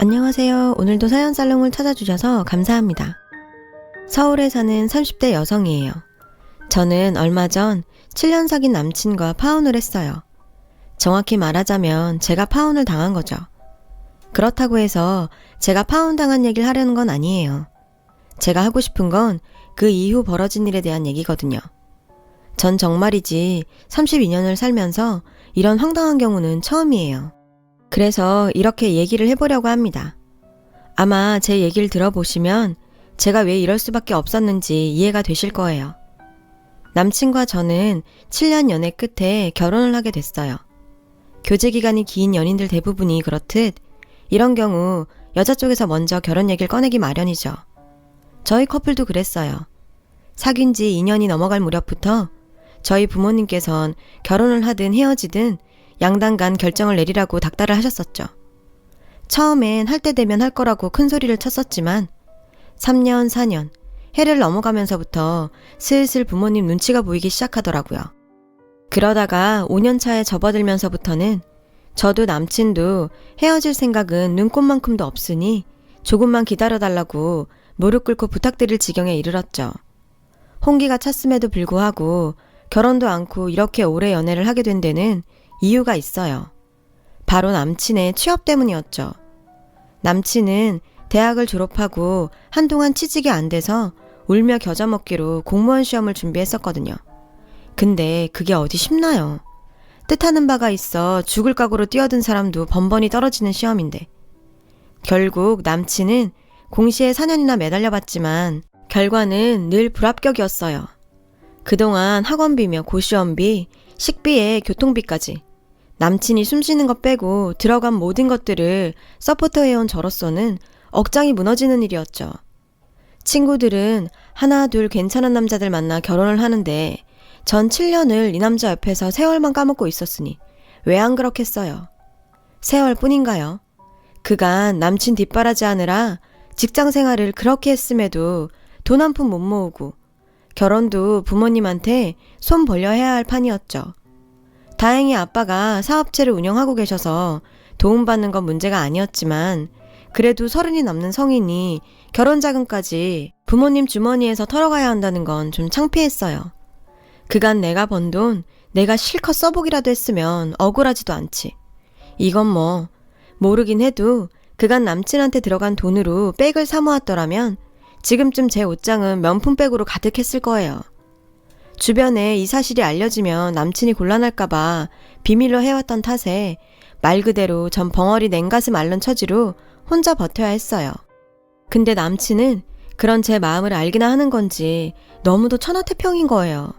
안녕하세요. 오늘도 사연살롱을 찾아주셔서 감사합니다. 서울에 사는 30대 여성이에요. 저는 얼마 전 7년 사귄 남친과 파혼을 했어요. 정확히 말하자면 제가 파혼을 당한 거죠. 그렇다고 해서 제가 파혼당한 얘기를 하려는 건 아니에요. 제가 하고 싶은 건 그 이후 벌어진 일에 대한 얘기거든요. 전 정말이지 32년을 살면서 이런 황당한 경우는 처음이에요. 그래서 이렇게 얘기를 해보려고 합니다. 아마 제 얘기를 들어보시면 제가 왜 이럴 수밖에 없었는지 이해가 되실 거예요. 남친과 저는 7년 연애 끝에 결혼을 하게 됐어요. 교제 기간이 긴 연인들 대부분이 그렇듯 이런 경우 여자 쪽에서 먼저 결혼 얘기를 꺼내기 마련이죠. 저희 커플도 그랬어요. 사귄 지 2년이 넘어갈 무렵부터 저희 부모님께선 결혼을 하든 헤어지든 양당 간 결정을 내리라고 닥달을 하셨었죠. 처음엔 할 때 되면 할 거라고 큰 소리를 쳤었지만 3년, 4년, 해를 넘어가면서부터 슬슬 부모님 눈치가 보이기 시작하더라고요. 그러다가 5년 차에 접어들면서부터는 저도 남친도 헤어질 생각은 눈꼽만큼도 없으니 조금만 기다려달라고 무릎 꿇고 부탁드릴 지경에 이르렀죠. 홍기가 찼음에도 불구하고 결혼도 않고 이렇게 오래 연애를 하게 된 데는 이유가 있어요. 바로 남친의 취업 때문이었죠. 남친은 대학을 졸업하고 한동안 취직이 안 돼서 울며 겨자 먹기로 공무원 시험을 준비했었거든요. 근데 그게 어디 쉽나요? 뜻하는 바가 있어 죽을 각오로 뛰어든 사람도 번번이 떨어지는 시험인데. 결국 남친은 공시에 4년이나 매달려봤지만 결과는 늘 불합격이었어요. 그동안 학원비며 고시원비, 식비에 교통비까지 남친이 숨쉬는 것 빼고 들어간 모든 것들을 서포터해온 저로서는 억장이 무너지는 일이었죠. 친구들은 하나 둘 괜찮은 남자들 만나 결혼을 하는데 전 7년을 이 남자 옆에서 세월만 까먹고 있었으니 왜 안 그렇겠어요. 세월뿐인가요? 그간 남친 뒷바라지 하느라 직장 생활을 그렇게 했음에도 돈 한 푼 못 모으고 결혼도 부모님한테 손 벌려 해야 할 판이었죠. 다행히 아빠가 사업체를 운영하고 계셔서 도움받는 건 문제가 아니었지만 그래도 30이 넘는 성인이 결혼 자금까지 부모님 주머니에서 털어가야 한다는 건 좀 창피했어요. 그간 내가 번 돈 내가 실컷 써보기라도 했으면 억울하지도 않지. 이건 뭐 모르긴 해도 그간 남친한테 들어간 돈으로 백을 사 모았더라면 지금쯤 제 옷장은 명품백으로 가득했을 거예요. 주변에 이 사실이 알려지면 남친이 곤란할까봐 비밀로 해왔던 탓에 말 그대로 전 벙어리 냉가슴 앓는 처지로 혼자 버텨야 했어요. 근데 남친은 그런 제 마음을 알기나 하는 건지 너무도 천하태평인 거예요.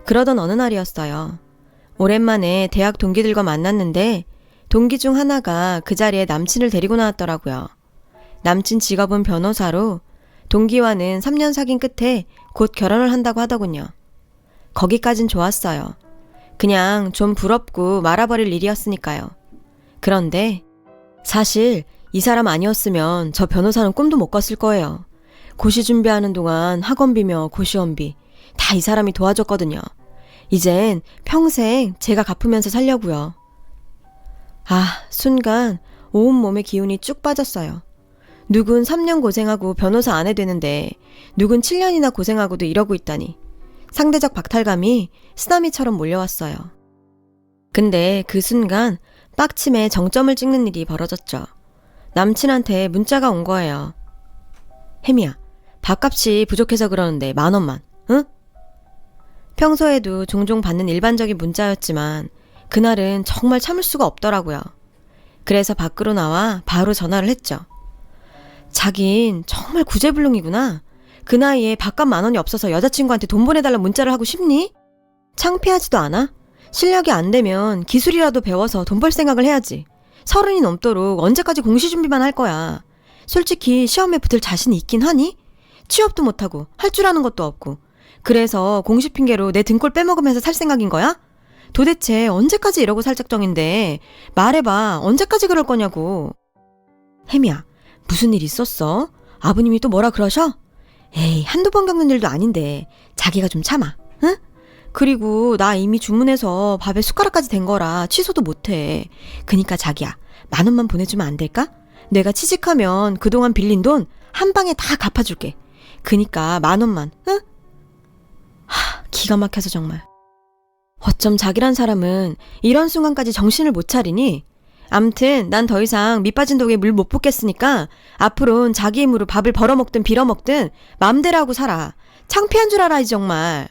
그러던 어느 날이었어요. 오랜만에 대학 동기들과 만났는데 동기 중 하나가 그 자리에 남친을 데리고 나왔더라고요. 남친 직업은 변호사로 동기와는 3년 사귄 끝에 곧 결혼을 한다고 하더군요. 거기까진 좋았어요. 그냥 좀 부럽고 말아버릴 일이었으니까요. 그런데 사실 이 사람 아니었으면 저 변호사는 꿈도 못 꿨을 거예요. 고시 준비하는 동안 학원비며 고시원비 다 이 사람이 도와줬거든요. 이젠 평생 제가 갚으면서 살려고요. 순간 온몸의 기운이 쭉 빠졌어요. 누군 3년 고생하고 변호사 안 해되는데 누군 7년이나 고생하고도 이러고 있다니 상대적 박탈감이 쓰나미처럼 몰려왔어요. 근데 그 순간 빡침에 정점을 찍는 일이 벌어졌죠. 남친한테 문자가 온 거예요. 혜미야, 밥값이 부족해서 그러는데 10,000원만, 응? 평소에도 종종 받는 일반적인 문자였지만 그날은 정말 참을 수가 없더라고요. 그래서 밖으로 나와 바로 전화를 했죠. 자긴 정말 구제불능이구나. 그 나이에 밥값 10,000원이 없어서 여자친구한테 돈 보내달라 문자를 하고 싶니? 창피하지도 않아? 실력이 안 되면 기술이라도 배워서 돈 벌 생각을 해야지. 30이 넘도록 언제까지 공시 준비만 할 거야. 솔직히 시험에 붙을 자신이 있긴 하니? 취업도 못하고 할 줄 아는 것도 없고 그래서 공시 핑계로 내 등골 빼먹으면서 살 생각인 거야? 도대체 언제까지 이러고 살 작정인데 말해봐. 언제까지 그럴 거냐고. 혜미야, 무슨 일 있었어? 아버님이 또 뭐라 그러셔? 에이, 한두 번 겪는 일도 아닌데 자기가 좀 참아, 응? 그리고 나 이미 주문해서 밥에 숟가락까지 된 거라 취소도 못해. 그니까 자기야, 10,000원만 보내주면 안 될까? 내가 취직하면 그동안 빌린 돈 한 방에 다 갚아줄게. 그니까 10,000원만, 응? 기가 막혀서 정말. 어쩜 자기란 사람은 이런 순간까지 정신을 못 차리니? 암튼 난 더 이상 밑빠진 독에 물 못 붓겠으니까 앞으로는 자기 힘으로 밥을 벌어먹든 빌어먹든 맘대로 하고 살아. 창피한 줄 알아, 이 정말.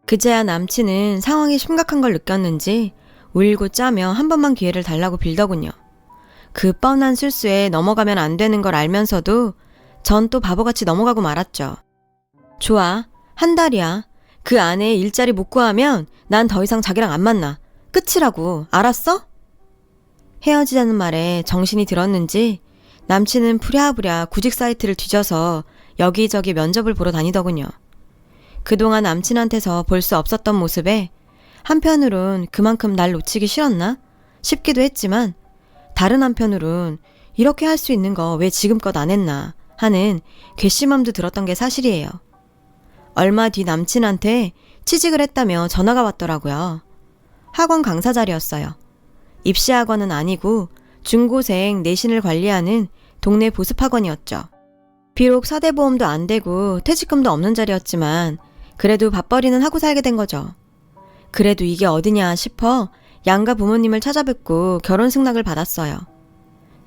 그제야 남친은 상황이 심각한 걸 느꼈는지 울고 짜며 한 번만 기회를 달라고 빌더군요. 그 뻔한 실수에 넘어가면 안 되는 걸 알면서도 전 또 바보같이 넘어가고 말았죠. 좋아, 한 달이야. 그 안에 일자리 못 구하면 난 더 이상 자기랑 안 만나. 끝이라고, 알았어? 헤어지자는 말에 정신이 들었는지 남친은 부랴부랴 구직 사이트를 뒤져서 여기저기 면접을 보러 다니더군요. 그동안 남친한테서 볼 수 없었던 모습에 한편으론 그만큼 날 놓치기 싫었나 싶기도 했지만 다른 한편으론 이렇게 할 수 있는 거 왜 지금껏 안 했나 하는 괘씸함도 들었던 게 사실이에요. 얼마 뒤 남친한테 취직을 했다며 전화가 왔더라고요. 학원 강사 자리였어요. 입시학원은 아니고 중고생 내신을 관리하는 동네 보습학원이었죠. 비록 사대보험도 안 되고 퇴직금도 없는 자리였지만 그래도 밥벌이는 하고 살게 된 거죠. 그래도 이게 어디냐 싶어 양가 부모님을 찾아뵙고 결혼 승낙을 받았어요.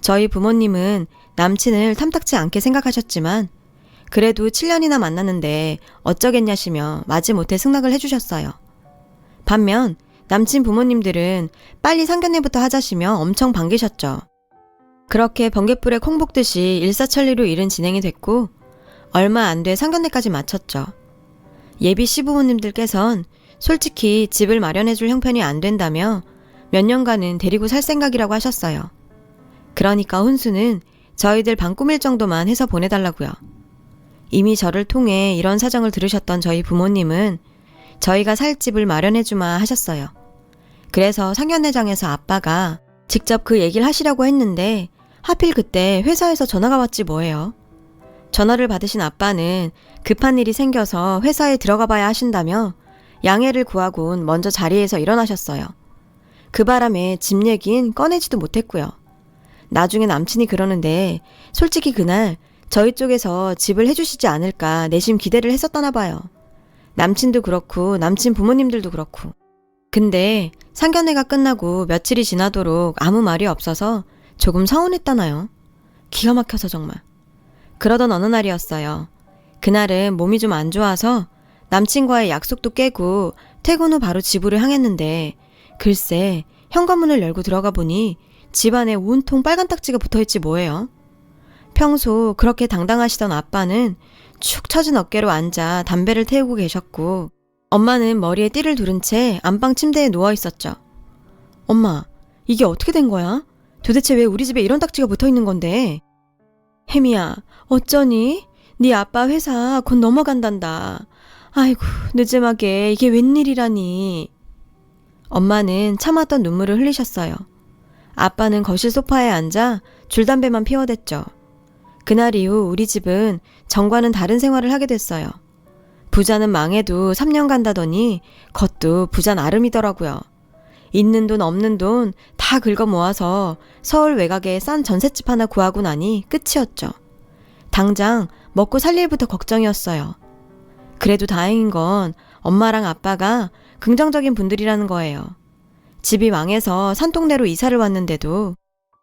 저희 부모님은 남친을 탐탁치 않게 생각하셨지만 그래도 7년이나 만났는데 어쩌겠냐시며 마지못해 승낙을 해주셨어요. 반면 남친 부모님들은 빨리 상견례부터 하자시며 엄청 반기셨죠. 그렇게 번갯불에 콩 볶듯이 일사천리로 일은 진행이 됐고 얼마 안 돼 상견례까지 마쳤죠. 예비 시부모님들께선 솔직히 집을 마련해줄 형편이 안 된다며 몇 년간은 데리고 살 생각이라고 하셨어요. 그러니까 혼수는 저희들 방 꾸밀 정도만 해서 보내달라고요. 이미 저를 통해 이런 사정을 들으셨던 저희 부모님은 저희가 살 집을 마련해주마 하셨어요. 그래서 상견례장에서 아빠가 직접 그 얘기를 하시려고 했는데 하필 그때 회사에서 전화가 왔지 뭐예요. 전화를 받으신 아빠는 급한 일이 생겨서 회사에 들어가 봐야 하신다며 양해를 구하곤 먼저 자리에서 일어나셨어요. 그 바람에 집 얘긴 꺼내지도 못했고요. 나중에 남친이 그러는데 솔직히 그날 저희 쪽에서 집을 해주시지 않을까 내심 기대를 했었다나 봐요. 남친도 그렇고 남친 부모님들도 그렇고. 근데 상견례가 끝나고 며칠이 지나도록 아무 말이 없어서 조금 서운했다나요. 기가 막혀서 정말. 그러던 어느 날이었어요. 그날은 몸이 좀 안 좋아서 남친과의 약속도 깨고 퇴근 후 바로 집으로 향했는데 글쎄 현관문을 열고 들어가 보니 집안에 온통 빨간 딱지가 붙어있지 뭐예요. 평소 그렇게 당당하시던 아빠는 축 처진 어깨로 앉아 담배를 태우고 계셨고 엄마는 머리에 띠를 두른 채 안방 침대에 누워있었죠. 엄마, 이게 어떻게 된 거야? 도대체 왜 우리 집에 이런 딱지가 붙어있는 건데? 혜미야, 어쩌니? 네 아빠 회사 곧 넘어간단다. 아이고, 늦음하게 이게 웬일이라니. 엄마는 참았던 눈물을 흘리셨어요. 아빠는 거실 소파에 앉아 줄담배만 피워댔죠. 그날 이후 우리 집은 전과는 다른 생활을 하게 됐어요. 부자는 망해도 3년 간다더니 겉도 부자 나름이더라고요. 있는 돈 없는 돈 다 긁어 모아서 서울 외곽에 싼 전셋집 하나 구하고 나니 끝이었죠. 당장 먹고 살 일부터 걱정이었어요. 그래도 다행인 건 엄마랑 아빠가 긍정적인 분들이라는 거예요. 집이 망해서 산동네로 이사를 왔는데도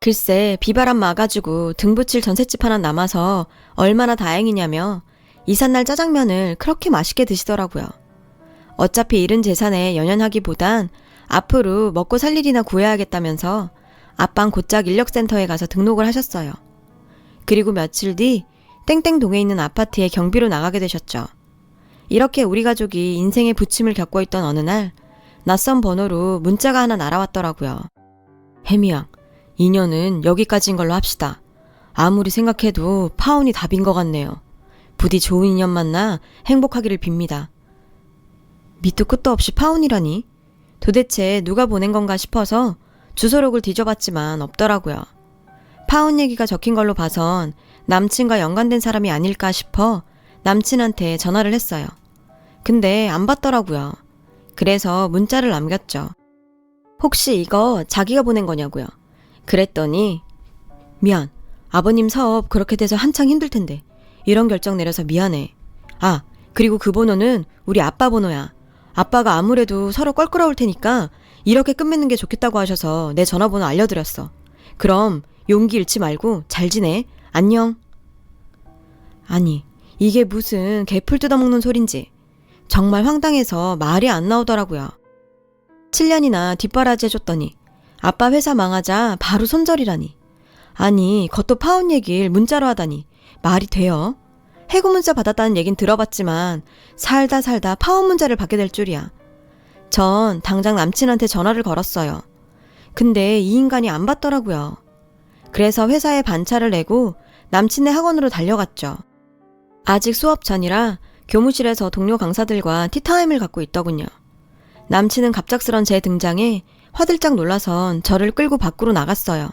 글쎄 비바람 막아주고 등 붙일 전셋집 하나 남아서 얼마나 다행이냐며 이삿날 짜장면을 그렇게 맛있게 드시더라고요. 어차피 잃은 재산에 연연하기보단 앞으로 먹고 살 일이나 구해야겠다면서 아빵 곧장 인력센터에 가서 등록을 하셨어요. 그리고 며칠 뒤 땡땡동에 있는 아파트에 경비로 나가게 되셨죠. 이렇게 우리 가족이 인생의 부침을 겪고 있던 어느 날 낯선 번호로 문자가 하나 날아왔더라고요. 혜미양, 인연은 여기까지인 걸로 합시다. 아무리 생각해도 파혼이 답인 것 같네요. 부디 좋은 인연 만나 행복하기를 빕니다. 밑도 끝도 없이 파혼이라니? 도대체 누가 보낸 건가 싶어서 주소록을 뒤져봤지만 없더라고요. 파혼 얘기가 적힌 걸로 봐선 남친과 연관된 사람이 아닐까 싶어 남친한테 전화를 했어요. 근데 안 받더라고요. 그래서 문자를 남겼죠. 혹시 이거 자기가 보낸 거냐고요. 그랬더니 미안, 아버님 사업 그렇게 돼서 한창 힘들 텐데 이런 결정 내려서 미안해. 아, 그리고 그 번호는 우리 아빠 번호야. 아빠가 아무래도 서로 껄끄러울 테니까 이렇게 끝맺는 게 좋겠다고 하셔서 내 전화번호 알려드렸어. 그럼 용기 잃지 말고 잘 지내. 안녕. 아니, 이게 무슨 개풀 뜯어먹는 소린지. 정말 황당해서 말이 안 나오더라고요. 7년이나 뒷바라지 해줬더니 아빠 회사 망하자 바로 손절이라니. 아니, 그것도 파혼 얘기를 문자로 하다니 말이 돼요? 해고 문자 받았다는 얘긴 들어봤지만 살다 파혼 문자를 받게 될 줄이야. 전 당장 남친한테 전화를 걸었어요. 근데 이 인간이 안 받더라고요. 그래서 회사에 반차를 내고 남친네 학원으로 달려갔죠. 아직 수업 전이라 교무실에서 동료 강사들과 티타임을 갖고 있더군요. 남친은 갑작스런 제 등장에 화들짝 놀라선 저를 끌고 밖으로 나갔어요.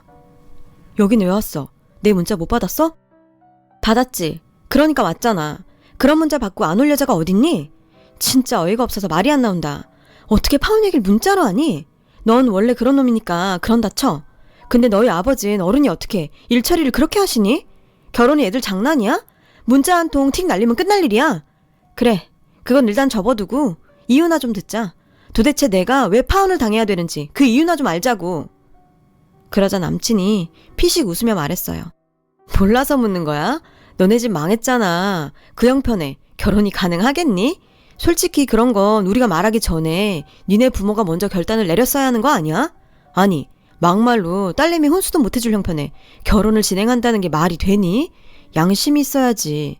여긴 왜 왔어? 내 문자 못 받았어? 받았지. 그러니까 왔잖아. 그런 문자 받고 안 올 여자가 어딨니? 진짜 어이가 없어서 말이 안 나온다. 어떻게 파혼 얘기를 문자로 하니? 넌 원래 그런 놈이니까 그런다 쳐. 근데 너희 아버지는 어른이 어떻게 일 처리를 그렇게 하시니? 결혼이 애들 장난이야? 문자 한 통 틱 날리면 끝날 일이야. 그래, 그건 일단 접어두고 이유나 좀 듣자. 도대체 내가 왜 파혼을 당해야 되는지 그 이유나 좀 알자고. 그러자 남친이 피식 웃으며 말했어요. 몰라서 묻는 거야? 너네 집 망했잖아. 그 형편에 결혼이 가능하겠니? 솔직히 그런 건 우리가 말하기 전에 니네 부모가 먼저 결단을 내렸어야 하는 거 아니야? 아니, 막말로 딸내미 혼수도 못 해줄 형편에 결혼을 진행한다는 게 말이 되니? 양심이 있어야지.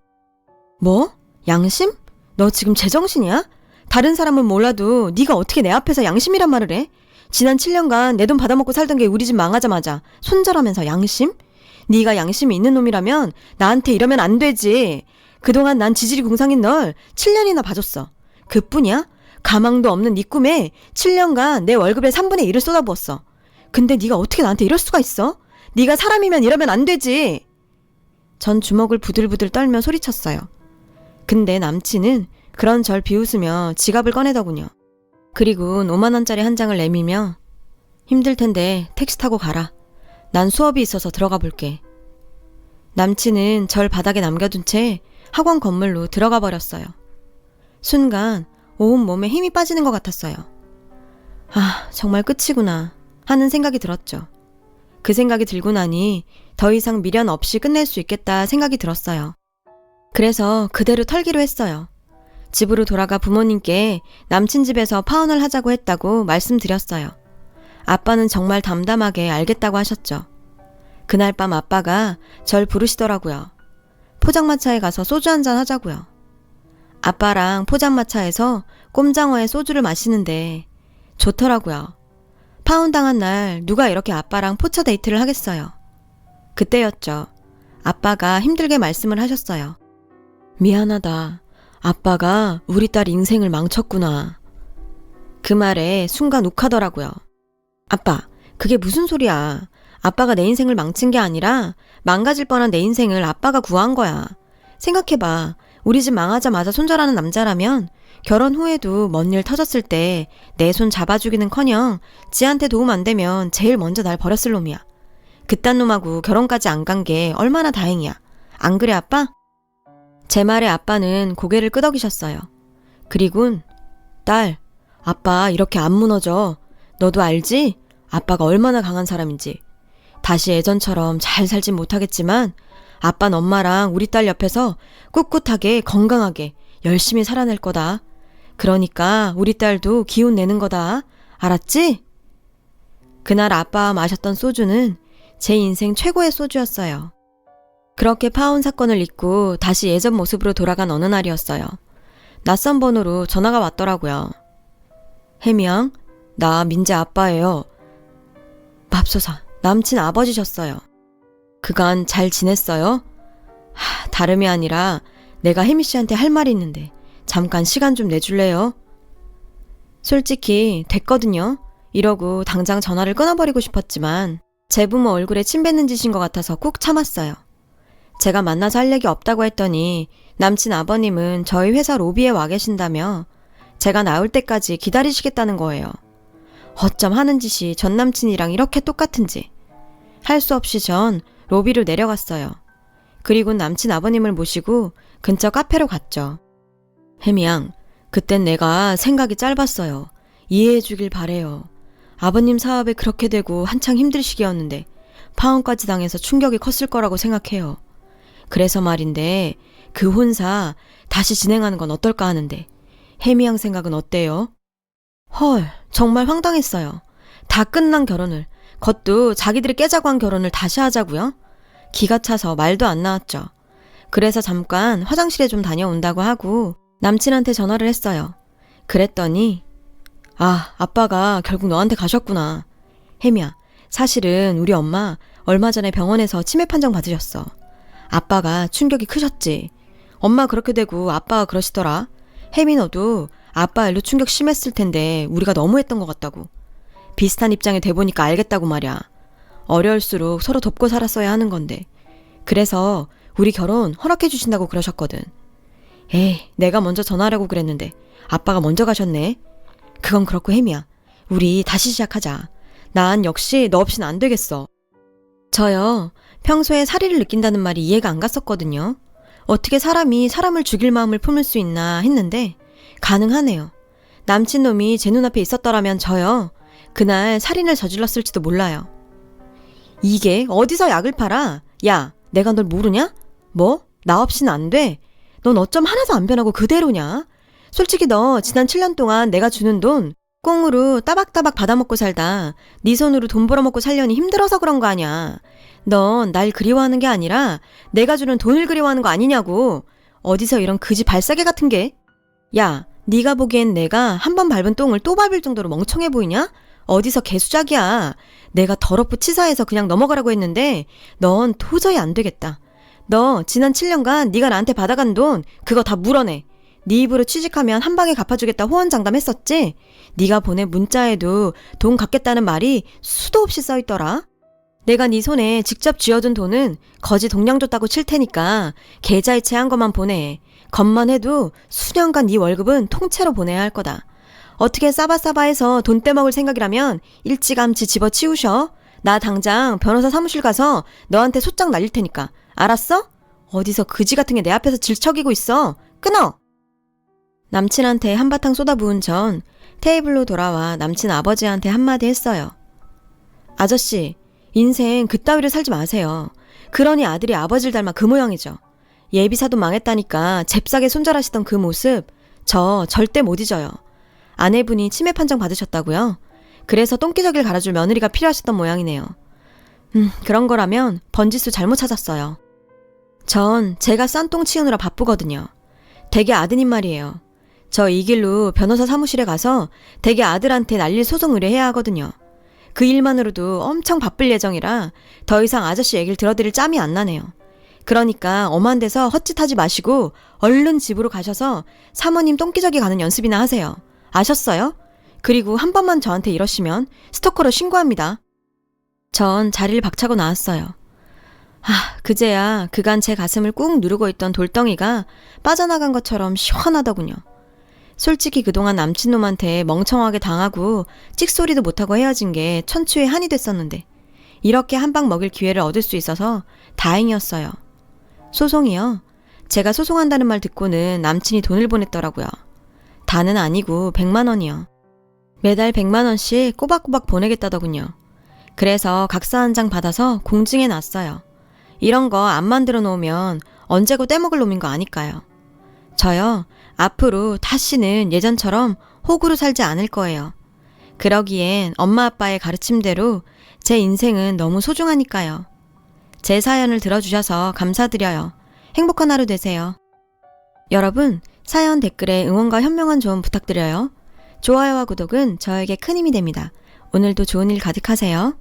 뭐? 양심? 너 지금 제정신이야? 다른 사람은 몰라도 네가 어떻게 내 앞에서 양심이란 말을 해? 지난 7년간 내 돈 받아먹고 살던 게 우리 집 망하자마자 손절하면서 양심? 네가 양심이 있는 놈이라면 나한테 이러면 안 되지. 그동안 난 지질이 궁상인 널 7년이나 봐줬어. 그뿐이야? 가망도 없는 네 꿈에 7년간 내 월급의 3분의 1을 쏟아부었어. 근데 네가 어떻게 나한테 이럴 수가 있어? 네가 사람이면 이러면 안 되지. 전 주먹을 부들부들 떨며 소리쳤어요. 근데 남친은 그런 절 비웃으며 지갑을 꺼내더군요. 그리고 5만 원짜리 한 장을 내밀며 힘들 텐데 택시 타고 가라. 난 수업이 있어서 들어가 볼게. 남친은 절 바닥에 남겨둔 채 학원 건물로 들어가 버렸어요. 순간 온 몸에 힘이 빠지는 것 같았어요. 아, 정말 끝이구나 하는 생각이 들었죠. 그 생각이 들고 나니 더 이상 미련 없이 끝낼 수 있겠다 생각이 들었어요. 그래서 그대로 털기로 했어요. 집으로 돌아가 부모님께 남친 집에서 파혼을 하자고 했다고 말씀드렸어요. 아빠는 정말 담담하게 알겠다고 하셨죠. 그날 밤 아빠가 절 부르시더라고요. 포장마차에 가서 소주 한잔 하자고요. 아빠랑 포장마차에서 꼼장어에 소주를 마시는데 좋더라고요. 파혼당한 날 누가 이렇게 아빠랑 포차 데이트를 하겠어요. 그때였죠. 아빠가 힘들게 말씀을 하셨어요. 미안하다. 아빠가 우리 딸 인생을 망쳤구나. 그 말에 순간 욱하더라고요. 아빠, 그게 무슨 소리야. 아빠가 내 인생을 망친 게 아니라 망가질 뻔한 내 인생을 아빠가 구한 거야. 생각해봐. 우리 집 망하자마자 손절하는 남자라면 결혼 후에도 뭔 일 터졌을 때 내 손 잡아주기는커녕 지한테 도움 안 되면 제일 먼저 날 버렸을 놈이야. 그딴 놈하고 결혼까지 안 간 게 얼마나 다행이야. 안 그래 아빠? 제 말에 아빠는 고개를 끄덕이셨어요. 그리곤 딸, 아빠 이렇게 안 무너져. 너도 알지? 아빠가 얼마나 강한 사람인지. 다시 예전처럼 잘 살진 못하겠지만 아빠는 엄마랑 우리 딸 옆에서 꿋꿋하게 건강하게 열심히 살아낼 거다. 그러니까 우리 딸도 기운 내는 거다. 알았지? 그날 아빠와 마셨던 소주는 제 인생 최고의 소주였어요. 그렇게 파혼 사건을 잊고 다시 예전 모습으로 돌아간 어느 날이었어요. 낯선 번호로 전화가 왔더라고요. 해명, 나 민재 아빠예요. 맙소사, 남친 아버지셨어요. 그간 잘 지냈어요? 다름이 아니라 내가 혜미 씨한테 할 말이 있는데 잠깐 시간 좀 내줄래요? 솔직히 됐거든요. 이러고 당장 전화를 끊어버리고 싶었지만 제 부모 얼굴에 침 뱉는 짓인 것 같아서 꾹 참았어요. 제가 만나서 할 얘기 없다고 했더니 남친 아버님은 저희 회사 로비에 와 계신다며 제가 나올 때까지 기다리시겠다는 거예요. 어쩜 하는 짓이 전 남친이랑 이렇게 똑같은지. 할 수 없이 전 로비로 내려갔어요. 그리고 남친 아버님을 모시고 근처 카페로 갔죠. 혜미양, 그땐 내가 생각이 짧았어요. 이해해 주길 바래요. 아버님 사업에 그렇게 되고 한창 힘들 시기였는데 파혼까지 당해서 충격이 컸을 거라고 생각해요. 그래서 말인데 그 혼사 다시 진행하는 건 어떨까 하는데 혜미양 생각은 어때요? 헐, 정말 황당했어요. 다 끝난 결혼을, 그것도 자기들이 깨자고 한 결혼을 다시 하자고요? 기가 차서 말도 안 나왔죠. 그래서 잠깐 화장실에 좀 다녀온다고 하고 남친한테 전화를 했어요. 그랬더니 아빠가 결국 너한테 가셨구나. 혜미야, 사실은 우리 엄마 얼마 전에 병원에서 치매 판정 받으셨어. 아빠가 충격이 크셨지. 엄마 그렇게 되고 아빠가 그러시더라. 혜미 너도 아빠 일로 충격 심했을 텐데 우리가 너무했던 것 같다고. 비슷한 입장이 돼보니까 알겠다고 말이야. 어려울수록 서로 돕고 살았어야 하는 건데. 그래서 우리 결혼 허락해 주신다고 그러셨거든. 에이, 내가 먼저 전화하려고 그랬는데 아빠가 먼저 가셨네. 그건 그렇고 혜미야, 우리 다시 시작하자. 난 역시 너 없이는 안 되겠어. 저요, 평소에 사리를 느낀다는 말이 이해가 안 갔었거든요. 어떻게 사람이 사람을 죽일 마음을 품을 수 있나 했는데 가능하네요. 남친 놈이 제 눈앞에 있었더라면 저요, 그날 살인을 저질렀을지도 몰라요. 이게 어디서 약을 팔아? 야, 내가 널 모르냐? 뭐? 나 없이는 안 돼? 넌 어쩜 하나도 안 변하고 그대로냐? 솔직히 너 지난 7년 동안 내가 주는 돈 꽁으로 따박따박 받아먹고 살다 네 손으로 돈 벌어먹고 살려니 힘들어서 그런 거 아냐. 넌 날 그리워하는 게 아니라 내가 주는 돈을 그리워하는 거 아니냐고. 어디서 이런 그지 발사계 같은 게. 야, 네가 보기엔 내가 한 번 밟은 똥을 또 밟을 정도로 멍청해 보이냐? 어디서 개수작이야. 내가 더럽고 치사해서 그냥 넘어가라고 했는데 넌 도저히 안 되겠다. 너 지난 7년간 네가 나한테 받아간 돈 그거 다 물어내. 네 입으로 취직하면 한 방에 갚아주겠다 호언장담했었지? 네가 보낸 문자에도 돈 갚겠다는 말이 수도 없이 써있더라. 내가 네 손에 직접 쥐어둔 돈은 거지 동량 줬다고 칠 테니까 계좌이체한 것만 보내. 겉만 해도 수년간 네 월급은 통째로 보내야 할 거다. 어떻게 싸바싸바해서 돈 떼먹을 생각이라면 일찌감치 집어치우셔. 나 당장 변호사 사무실 가서 너한테 소장 날릴 테니까. 알았어? 어디서 그지 같은 게 내 앞에서 질척이고 있어. 끊어! 남친한테 한바탕 쏟아부은 전 테이블로 돌아와 남친 아버지한테 한마디 했어요. 아저씨, 인생 그따위를 살지 마세요. 그러니 아들이 아버지를 닮아 그 모양이죠. 예비사도 망했다니까 잽싸게 손절하시던 그 모습 저 절대 못 잊어요. 아내분이 치매 판정 받으셨다고요? 그래서 똥기저귀를 갈아줄 며느리가 필요하셨던 모양이네요. 그런 거라면 번지수 잘못 찾았어요. 전 제가 싼 똥 치우느라 바쁘거든요. 댁의 아드님 말이에요. 저 이 길로 변호사 사무실에 가서 댁의 아들한테 날릴 소송 의뢰해야 하거든요. 그 일만으로도 엄청 바쁠 예정이라 더 이상 아저씨 얘기를 들어드릴 짬이 안 나네요. 그러니까 엄한 데서 헛짓하지 마시고 얼른 집으로 가셔서 사모님 똥기저귀 가는 연습이나 하세요. 아셨어요? 그리고 한 번만 저한테 이러시면 스토커로 신고합니다. 전 자리를 박차고 나왔어요. 그제야 그간 제 가슴을 꾹 누르고 있던 돌덩이가 빠져나간 것처럼 시원하더군요. 솔직히 그동안 남친놈한테 멍청하게 당하고 찍소리도 못하고 헤어진 게 천추의 한이 됐었는데 이렇게 한 방 먹일 기회를 얻을 수 있어서 다행이었어요. 소송이요? 제가 소송한다는 말 듣고는 남친이 돈을 보냈더라고요. 다는 아니고 100만 원이요. 매달 100만 원씩 꼬박꼬박 보내겠다더군요. 그래서 각서 한 장 받아서 공증해 놨어요. 이런 거 안 만들어 놓으면 언제고 떼먹을 놈인 거 아니까요. 저요, 앞으로 다시는 예전처럼 호구로 살지 않을 거예요. 그러기엔 엄마 아빠의 가르침대로 제 인생은 너무 소중하니까요. 제 사연을 들어주셔서 감사드려요. 행복한 하루 되세요. 여러분, 사연 댓글에 응원과 현명한 조언 부탁드려요. 좋아요와 구독은 저에게 큰 힘이 됩니다. 오늘도 좋은 일 가득하세요.